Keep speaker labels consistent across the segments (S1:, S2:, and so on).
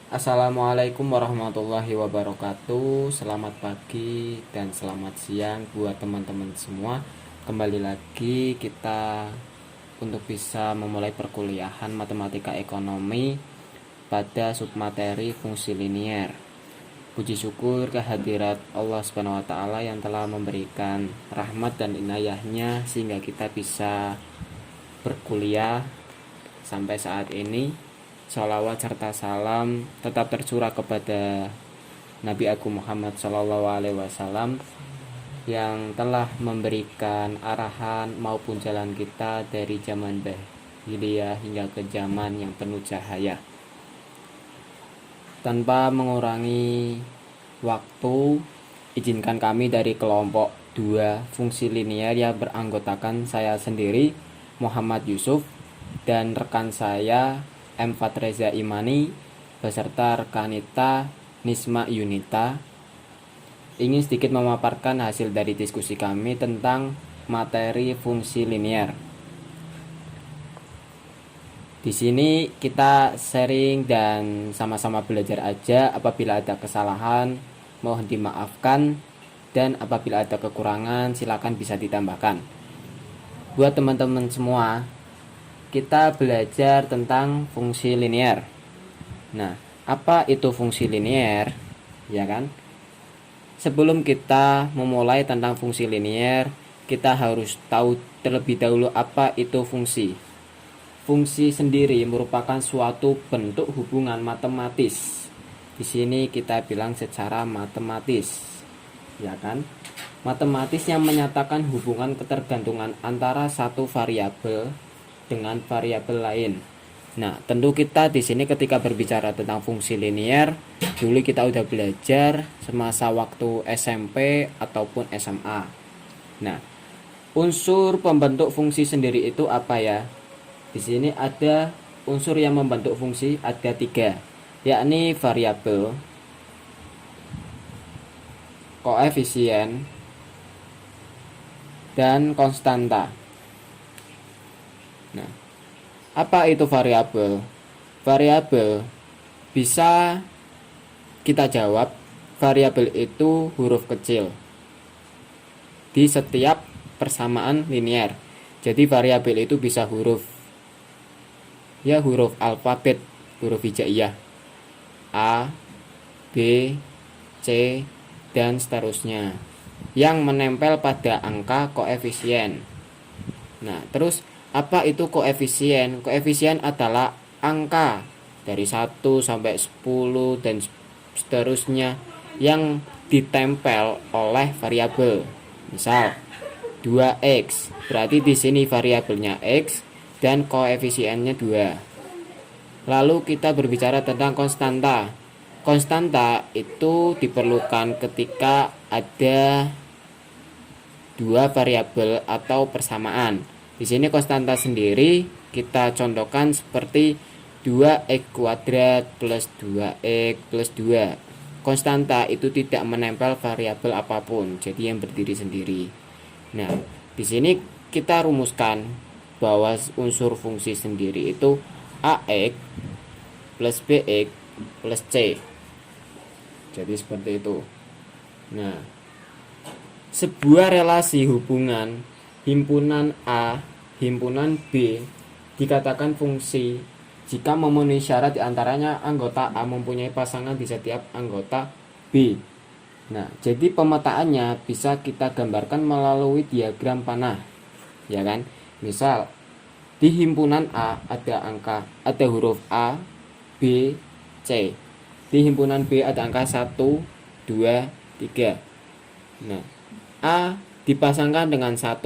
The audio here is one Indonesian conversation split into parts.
S1: Assalamualaikum warahmatullahi wabarakatuh. Selamat pagi dan selamat siang buat teman-teman semua. Kembali lagi kita untuk bisa memulai perkuliahan matematika ekonomi pada submateri fungsi linier. Puji syukur kehadirat Allah Subhanahu wa taala yang telah memberikan rahmat dan inayahnya sehingga kita bisa berkuliah sampai saat ini. Salawat serta salam tetap tercurah kepada Nabi Agung Muhammad SAW yang telah memberikan arahan maupun jalan kita dari zaman jahiliyah hingga ke zaman yang penuh cahaya. Tanpa mengurangi waktu, izinkan kami dari kelompok 2 fungsi linier yang beranggotakan saya sendiri, Muhammad Yusuf, dan rekan saya M. Fatreza Imani beserta rekanita Nisma Yunita ingin sedikit memaparkan hasil dari diskusi kami tentang materi fungsi linier. Di sini kita sharing dan sama-sama belajar aja. Apabila ada kesalahan mohon dimaafkan, dan apabila ada kekurangan silakan bisa ditambahkan. Buat teman-teman semua, kita belajar tentang fungsi linier. Nah, apa itu fungsi linier? Ya kan? Sebelum kita memulai tentang fungsi linier, kita harus tahu terlebih dahulu apa itu fungsi. Fungsi sendiri merupakan suatu bentuk hubungan matematis. Di sini kita bilang secara matematis. Ya kan? Matematis yang menyatakan hubungan ketergantungan antara satu variabel dengan variabel lain. Nah, tentu kita di sini ketika berbicara tentang fungsi linier, dulu kita udah belajar semasa waktu SMP ataupun SMA. Nah, unsur pembentuk fungsi sendiri itu apa ya? Di sini ada unsur yang membentuk fungsi, ada 3, yakni variabel, koefisien, dan konstanta. Nah, apa itu variabel? Variabel bisa kita jawab, variabel itu huruf kecil di setiap persamaan linier. Jadi variabel itu bisa huruf alfabet, huruf hijaiyah, A, B, C, dan seterusnya, yang menempel pada angka koefisien. Nah, terus apa itu koefisien? Koefisien adalah angka dari 1 sampai 10 dan seterusnya yang ditempel oleh variabel. Misal 2x, berarti di sini variabelnya x dan koefisiennya 2. Lalu kita berbicara tentang konstanta. Konstanta itu diperlukan ketika ada 2 variabel atau persamaan. Di sini konstanta sendiri kita contohkan seperti 2x kuadrat plus 2x plus 2. Konstanta itu tidak menempel variabel apapun, jadi yang berdiri sendiri. Nah, di sini kita rumuskan bahwa unsur fungsi sendiri itu ax plus bx plus c. Jadi seperti itu. Nah, sebuah relasi hubungan himpunan A, himpunan B dikatakan fungsi jika memenuhi syarat diantaranya anggota A mempunyai pasangan di setiap anggota B. Nah, jadi pemetaannya bisa kita gambarkan melalui diagram panah. Ya kan? Misal di himpunan A ada huruf A, B, C. Di himpunan B ada angka 1, 2, 3. Nah, A dipasangkan dengan 1,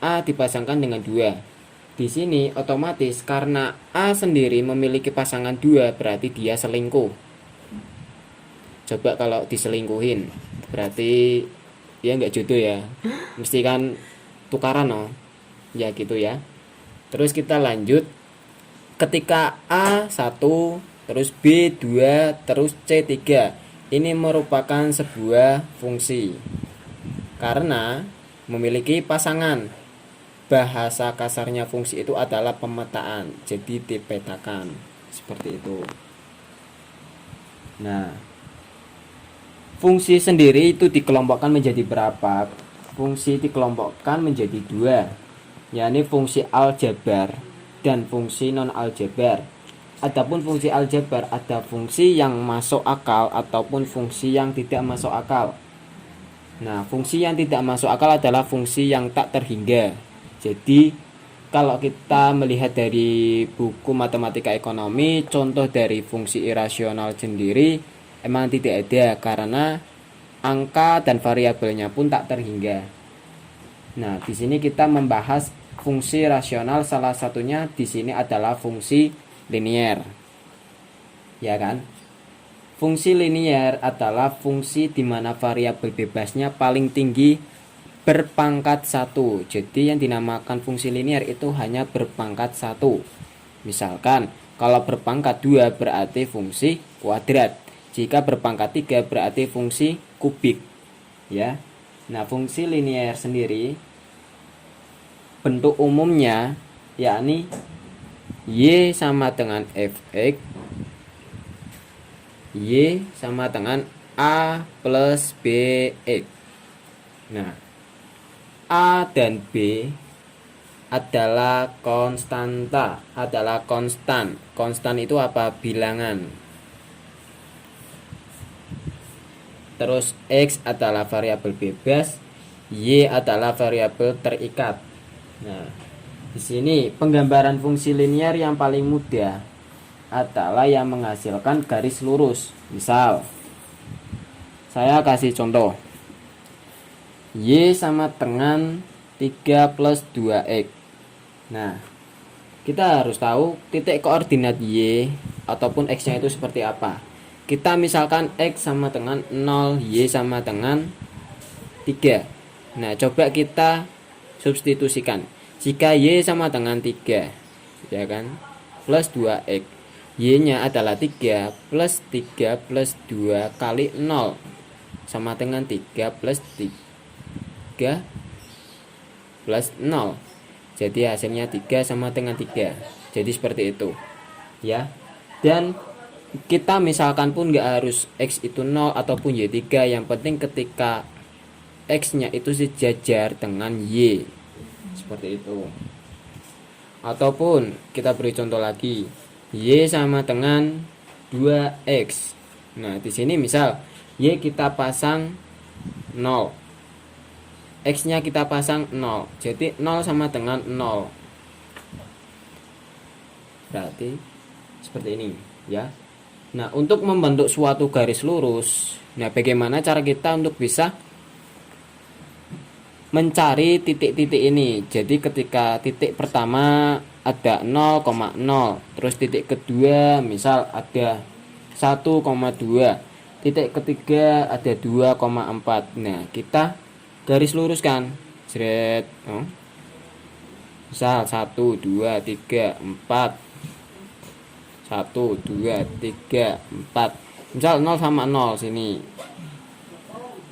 S1: A dipasangkan dengan 2. Di sini otomatis karena A sendiri memiliki pasangan 2 berarti dia selingkuh. Coba kalau diselingkuhin berarti dia nggak jodoh ya. Mesti kan tukaran no. Ya gitu ya. Terus kita lanjut. Ketika A 1, terus B 2, terus C 3. Ini merupakan sebuah fungsi karena memiliki pasangan. Bahasa kasarnya fungsi itu adalah pemetaan, jadi dipetakan seperti itu. Nah, fungsi sendiri itu dikelompokkan menjadi berapa? Fungsi dikelompokkan menjadi dua, yakni fungsi aljabar dan fungsi non aljabar. Adapun fungsi aljabar ada fungsi yang masuk akal ataupun fungsi yang tidak masuk akal. Nah, fungsi yang tidak masuk akal adalah fungsi yang tak terhingga. Jadi, kalau kita melihat dari buku matematika ekonomi, contoh dari fungsi irasional sendiri emang tidak ada karena angka dan variabelnya pun tak terhingga. Nah, di sini kita membahas fungsi rasional, salah satunya di sini adalah fungsi linier. Ya kan? Fungsi linier adalah fungsi di mana variabel bebasnya paling tinggi berpangkat 1. Jadi yang dinamakan fungsi linier itu hanya berpangkat 1. Misalkan kalau berpangkat 2 berarti fungsi kuadrat. Jika berpangkat 3 berarti fungsi kubik. Ya. Nah, fungsi linier sendiri bentuk umumnya yakni y sama dengan fx, y sama dengan a plus bx. Nah, a dan b adalah konstanta, adalah konstan. Konstan itu apa? Bilangan. Terus x adalah variabel bebas, y adalah variabel terikat. Nah, di sini penggambaran fungsi linier yang paling mudah adalah yang menghasilkan garis lurus. Misal, saya kasih contoh. Y sama dengan 3 plus 2x. Nah, kita harus tahu titik koordinat Y ataupun X-nya itu seperti apa. Kita misalkan X sama dengan 0, Y sama dengan 3. Nah, coba kita substitusikan. Jika Y sama dengan 3, ya kan, plus 2x, Y-nya adalah 3 plus 3 plus 2 kali 0 sama dengan 3 plus 3 plus 0. Jadi hasilnya 3 sama dengan 3. Jadi seperti itu. Ya. Dan kita misalkan pun nggak harus X itu 0 ataupun Y3. Yang penting ketika X-nya itu sejajar dengan Y. Seperti itu. Ataupun kita beri contoh lagi. Y sama dengan 2X. Nah, di sini misal Y kita pasang 0. X-nya kita pasang 0. Jadi 0 sama dengan 0. Berarti seperti ini, ya. Nah, untuk membentuk suatu garis lurus, nah bagaimana cara kita untuk bisa mencari titik-titik ini? Jadi ketika titik pertama ada 0,0, terus titik kedua misal ada 1,2, titik ketiga ada 2,4. Nah, kita garis luruskan. Seret. Misal 1 2 3 4. 1 2 3 4. Misal 0 sama 0 sini.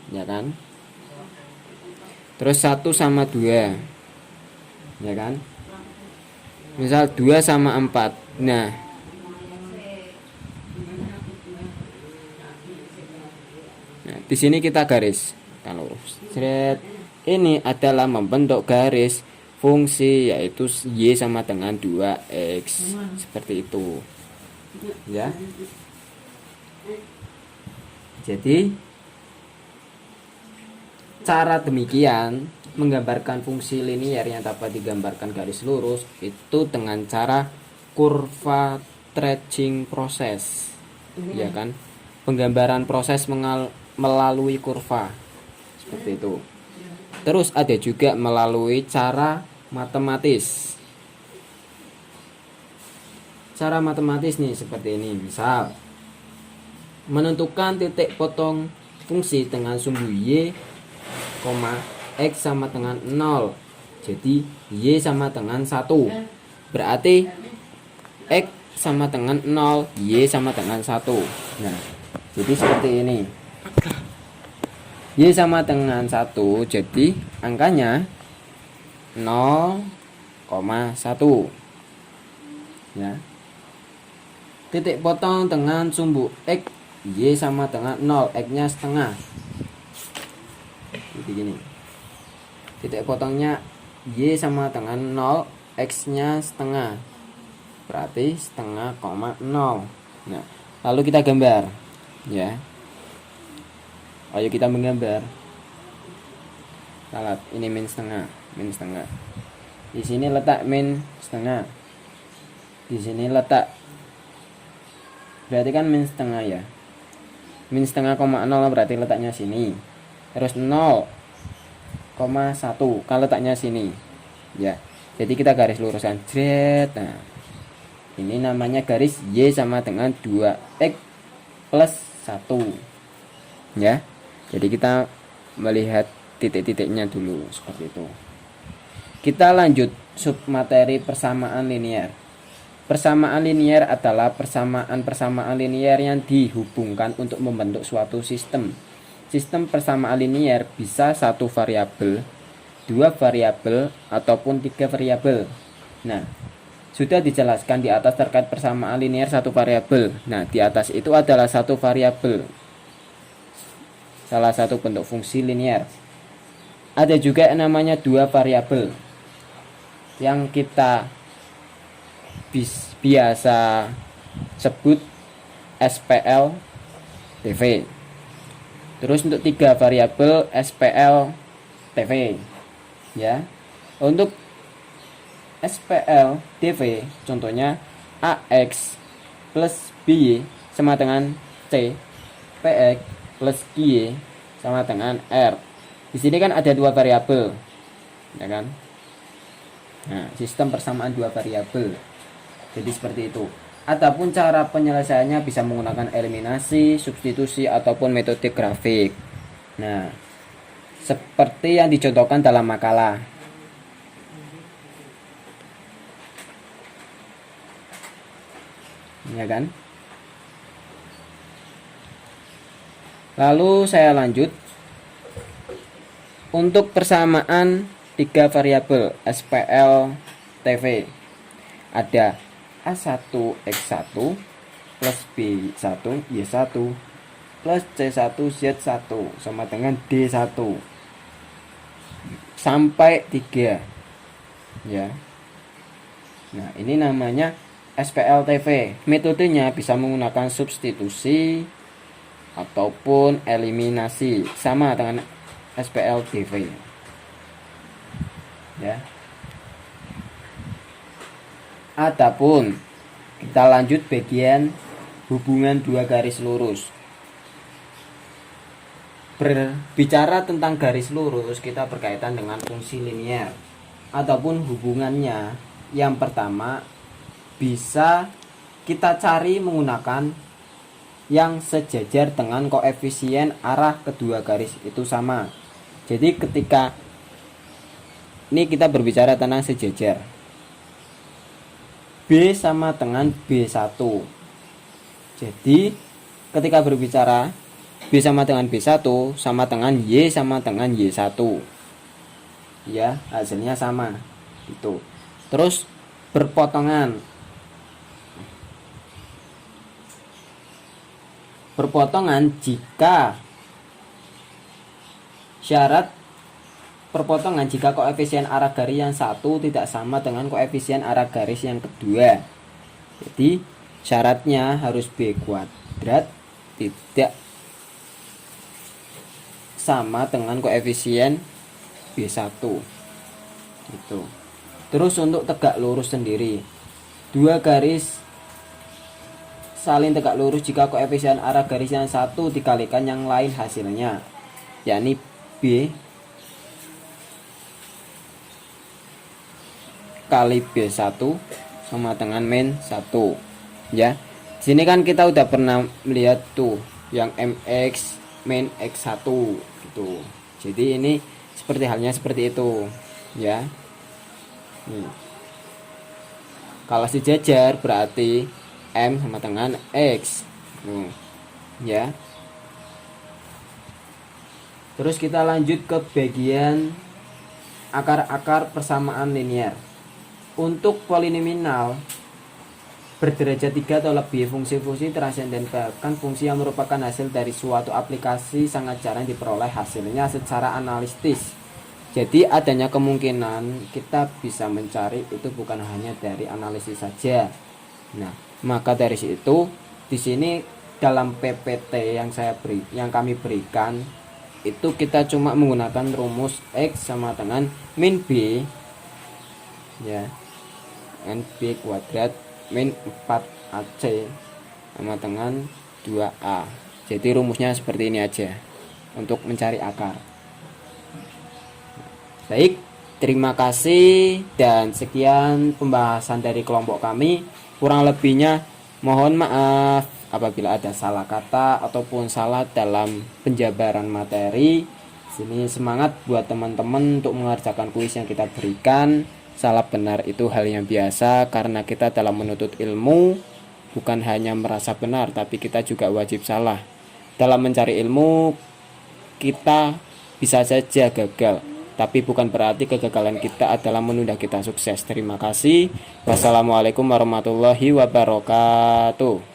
S1: Ya kan? Terus 1 sama 2. Ya kan? Misal 2 sama 4. Nah, di sini kita garis kan lurus. Seret. Ini adalah membentuk garis fungsi yaitu Y sama dengan 2X. Seperti itu. Ya. Jadi cara demikian menggambarkan fungsi linier yang dapat digambarkan garis lurus itu dengan cara kurva stretching proses. Ya kan? Penggambaran proses melalui kurva. Seperti itu. Terus ada juga melalui cara matematis. Cara matematis nih seperti ini. Misal menentukan titik potong fungsi dengan sumbu Y, X sama dengan 0. Jadi Y sama dengan 1. Berarti X sama dengan 0, Y sama dengan 1. Nah, jadi seperti ini. Y sama dengan 1, jadi angkanya 0,1. Ya. Titik potong dengan sumbu X Y sama dengan 0, X-nya setengah. Jadi gini. Titik potongnya Y sama dengan 0, X-nya setengah. Berarti setengah koma 0. Nah, lalu kita gambar. Ya. Ayo kita menggambar. Salat, ini min setengah. Di sini letak min setengah. Di sini letak, berarti kan min setengah ya. Min setengah koma 0 berarti letaknya sini. Terus 0,1 kan letaknya sini. Ya. Jadi kita garis luruskan jret. Nah, ini namanya garis Y sama dengan 2X plus 1. Ya. Jadi kita melihat titik-titiknya dulu seperti itu. Kita lanjut submateri persamaan linear. Persamaan linear adalah persamaan linear yang dihubungkan untuk membentuk suatu sistem. Sistem persamaan linear bisa satu variabel, dua variabel, ataupun tiga variabel. Nah, sudah dijelaskan di atas terkait persamaan linear satu variabel. Nah, di atas itu adalah satu variabel, salah satu bentuk fungsi linear. Ada juga yang namanya dua variabel, yang kita biasa sebut SPL TV. Terus untuk tiga variabel SPL TV. Ya. Untuk SPL TV contohnya AX plus BY sama dengan C, PX plus QY sama dengan R. Di sini kan ada dua variabel, ya kan? Nah, sistem persamaan dua variabel. Jadi seperti itu. Ataupun cara penyelesaiannya bisa menggunakan eliminasi, substitusi, ataupun metode grafik. Nah, seperti yang dicontohkan dalam makalah. Ya kan? Lalu saya lanjut. Untuk persamaan tiga variabel SPL TV ada A1X1 plus B1 Y1 plus C1 Z1 sama dengan D1 sampai 3 ya. Nah, ini namanya SPL TV. Metodenya bisa menggunakan substitusi ataupun eliminasi sama dengan SPL TV ya. Adapun kita lanjut bagian hubungan dua garis lurus. Berbicara tentang garis lurus, kita berkaitan dengan fungsi linear ataupun hubungannya. Yang pertama bisa kita cari menggunakan yang sejajar dengan koefisien arah kedua garis itu sama. Jadi ketika ini kita berbicara tentang sejajar, B sama dengan B1. Jadi ketika berbicara B sama dengan B1 sama dengan Y sama dengan Y1. Ya, hasilnya sama. Itu. Terus berpotongan. Perpotongan jika syarat perpotongan jika koefisien arah garis yang satu tidak sama dengan koefisien arah garis yang kedua. Jadi syaratnya harus B kuadrat tidak sama dengan koefisien B1. Gitu. Terus untuk tegak lurus sendiri, dua garis saling tegak lurus jika koefisien arah garis yang satu dikalikan yang lain hasilnya, yakni B kali B1 sama dengan min 1 ya. Di sini kan kita udah pernah melihat tuh yang MX min X1 gitu. Jadi ini seperti halnya seperti itu ya. Kalau sejajar berarti M sama dengan X ya. Terus kita lanjut ke bagian akar-akar persamaan linear. Untuk polinomial berderajat 3 atau lebih. Fungsi-fungsi transenden bahkan fungsi yang merupakan hasil dari suatu aplikasi sangat jarang diperoleh hasilnya secara analitis. Jadi adanya kemungkinan kita bisa mencari itu bukan hanya dari analisis saja. Nah, maka dari situ di sini dalam PPT yang kami berikan itu kita cuma menggunakan rumus X sama dengan min B ya, NB kuadrat min 4AC sama dengan 2A. Jadi rumusnya seperti ini aja untuk mencari akar. Baik, terima kasih dan sekian pembahasan dari kelompok kami. Kurang lebihnya mohon maaf apabila ada salah kata ataupun salah dalam penjabaran materi. Sini semangat buat teman-teman untuk mengerjakan kuis yang kita berikan. Salah benar itu hal yang biasa karena kita dalam menuntut ilmu bukan hanya merasa benar tapi kita juga wajib salah. Dalam mencari ilmu kita bisa saja gagal, tapi bukan berarti kegagalan kita adalah menunda kita sukses. Terima kasih. Wassalamualaikum warahmatullahi wabarakatuh.